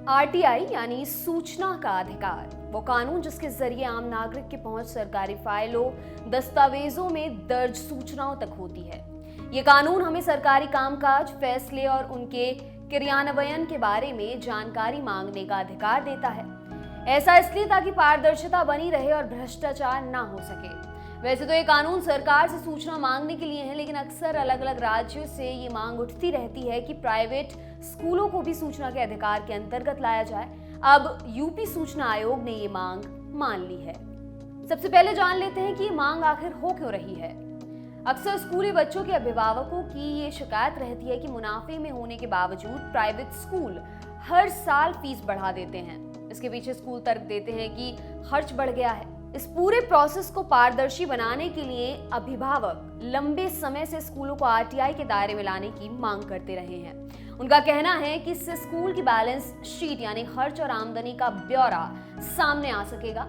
RTI यानी सूचना का अधिकार, वो कानून जिसके जरिए आम नागरिक की पहुंच सरकारी फाइलों, दस्तावेजों में दर्ज सूचनाओं तक होती है। ये कानून हमें सरकारी कामकाज, फैसले और उनके क्रियान्वयन के बारे में जानकारी मांगने का अधिकार देता है। ऐसा इसलिए ताकि पारदर्शिता बनी रहे और भ्रष्टाचार ना हो सके। वैसे तो ये कानून सरकार से सूचना मांगने के लिए है, लेकिन अक्सर अलग अलग राज्यों से ये मांग उठती रहती है कि प्राइवेट स्कूलों को भी सूचना के अधिकार के अंतर्गत लाया जाए। अब यूपी सूचना आयोग ने ये मांग मान ली है। सबसे पहले जान लेते हैं कि ये मांग आखिर हो क्यों रही है। अक्सर स्कूली बच्चों के अभिभावकों की ये शिकायत रहती है कि मुनाफे में होने के बावजूद प्राइवेट स्कूल हर साल फीस बढ़ा देते हैं। इसके पीछे स्कूल तर्क देते हैं कि खर्च बढ़ गया है। इस पूरे प्रोसेस को पारदर्शी बनाने के लिए अभिभावक लंबे समय से स्कूलों को आरटीआई के दायरे में लाने की मांग करते रहे हैं। उनका कहना है कि इससे स्कूल की बैलेंस शीट यानी खर्च और आमदनी का ब्यौरा सामने आ सकेगा।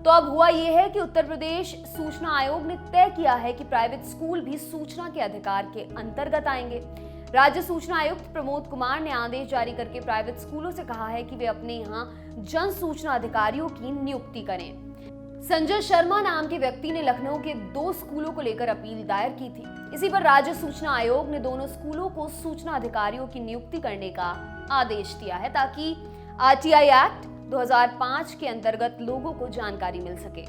तो अब हुआ यह है कि उत्तर प्रदेश सूचना आयोग ने तय किया है कि प्राइवेट स्कूल भी सूचना के अधिकार के अंतर्गत आएंगे। राज्य सूचना आयुक्त प्रमोद कुमार ने आदेश जारी करके प्राइवेट स्कूलों से कहा है कि वे अपने यहाँ जन सूचना अधिकारियों की नियुक्ति करें। संजय शर्मा नाम के व्यक्ति ने लखनऊ के 2 स्कूलों को लेकर अपील दायर की थी। इसी पर राज्य सूचना आयोग ने दोनों स्कूलों को सूचना अधिकारियों की नियुक्ति करने का आदेश दिया है ताकि आरटीआई एक्ट 2005 के अंतर्गत लोगों को जानकारी मिल सके।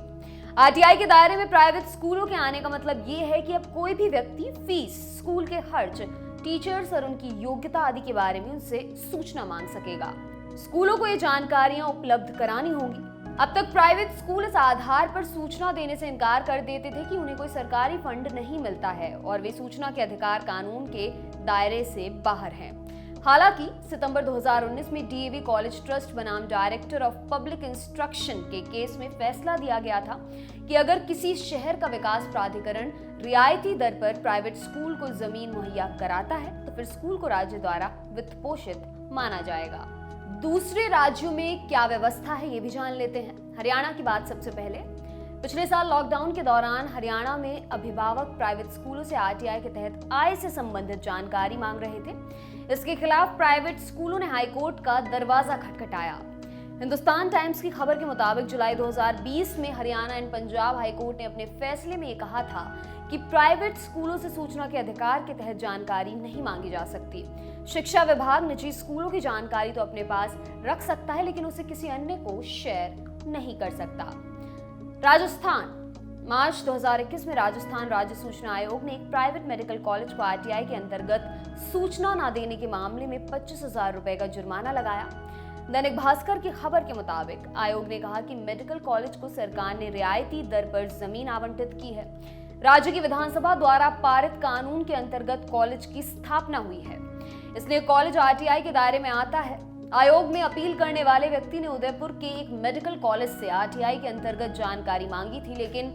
आरटीआई के दायरे में प्राइवेट स्कूलों के आने का मतलब ये है कि अब कोई भी व्यक्ति फीस, स्कूल के खर्च, टीचर्स और उनकी योग्यता आदि के बारे में उनसे सूचना मांग सकेगा। स्कूलों को ये जानकारियां उपलब्ध करानी होंगी। अब तक प्राइवेट स्कूल इस आधार पर सूचना देने से इनकार कर देते थे कि उन्हें कोई सरकारी फंड नहीं मिलता है और वे सूचना के अधिकार कानून के दायरे से बाहर हैं। हालांकि सितंबर 2019 में डीएवी कॉलेज ट्रस्ट बनाम डायरेक्टर ऑफ पब्लिक इंस्ट्रक्शन के केस में फैसला दिया गया था कि अगर किसी शहर का विकास प्राधिकरण रियायती दर पर प्राइवेट स्कूल को जमीन मुहैया कराता है तो फिर स्कूल को राज्य द्वारा वित्त पोषित माना जाएगा। दूसरे राज्यों में क्या व्यवस्था है ये भी जान लेते हैं। हरियाणा की बात सबसे पहले। पिछले साल लॉकडाउन के दौरान हरियाणा में अभिभावक प्राइवेट स्कूलों से आरटीआई के तहत आय से संबंधित जानकारी मांग रहे थे। इसके खिलाफ प्राइवेट स्कूलों ने हाईकोर्ट का दरवाजा खटखटाया। हिंदुस्तान टाइम्स की खबर के मुताबिक जुलाई 2020 में हरियाणा एंड पंजाब हाईकोर्ट ने अपने फैसले में ये कहा था कि प्राइवेट स्कूलों से सूचना के अधिकार के तहत जानकारी नहीं मांगी जा सकती। शिक्षा विभाग निजी स्कूलों की जानकारी तो अपने पास रख सकता है, लेकिन उसे किसी अन्य को शेयर नहीं कर सकता। राजस्थान। मार्च 2021 में राजस्थान राज्य सूचना आयोग ने एक प्राइवेट मेडिकल कॉलेज को आरटीआई के अंतर्गत सूचना न देने के मामले में 25,000 रुपए का जुर्माना लगाया। दैनिक भास्कर की खबर के मुताबिक आयोग ने कहा कि मेडिकल कॉलेज को सरकार ने रियायती दर पर जमीन आवंटित की है। राज्य की विधानसभा द्वारा पारित कानून के अंतर्गत कॉलेज की स्थापना हुई है, इसलिए कॉलेज आरटीआई के दायरे में आता है। आयोग में अपील करने वाले व्यक्ति ने उदयपुर के एक मेडिकल कॉलेज से आरटीआई के अंतर्गत जानकारी मांगी थी, लेकिन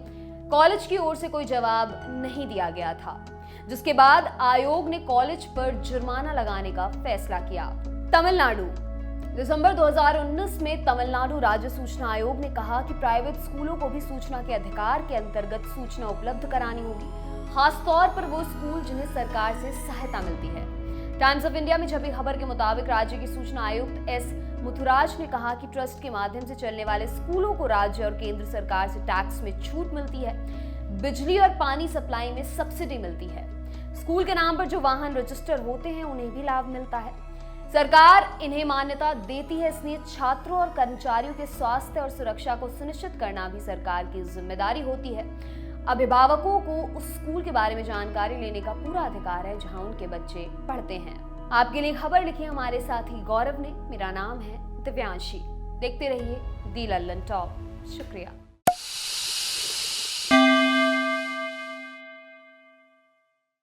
कॉलेज की ओर से कोई जवाब नहीं दिया गया था, जिसके बाद आयोग ने कॉलेज पर जुर्माना लगाने का फैसला किया। तमिलनाडु। दिसंबर 2019 में तमिलनाडु राज्य सूचना आयोग ने कहा कि प्राइवेट स्कूलों को भी सूचना के अधिकार के अंतर्गत सूचना उपलब्ध करानी होगी, खासतौर पर वो स्कूल जिन्हें सरकार से सहायता मिलती है। टाइम्स ऑफ इंडिया में छपी खबर के मुताबिक राज्य के सूचना आयुक्त एस मुथुराज ने कहा कि ट्रस्ट के माध्यम से चलने वाले स्कूलों को राज्य और केंद्र सरकार से टैक्स में छूट मिलती है, बिजली और पानी सप्लाई में सब्सिडी मिलती है। स्कूल के नाम पर जो वाहन रजिस्टर होते हैं उन्हें भी लाभ मिलता है। सरकार इन्हें मान्यता देती है, इसलिए छात्रों और कर्मचारियों के स्वास्थ्य और सुरक्षा को सुनिश्चित करना भी सरकार की जिम्मेदारी होती है। अभिभावकों को उस स्कूल के बारे में जानकारी लेने का पूरा अधिकार है जहां उनके बच्चे पढ़ते हैं। आपके लिए खबर लिखी हमारे साथी गौरव ने। मेरा नाम है दिव्यांशी। देखते रहिए दी लल्लन टॉप। शुक्रिया।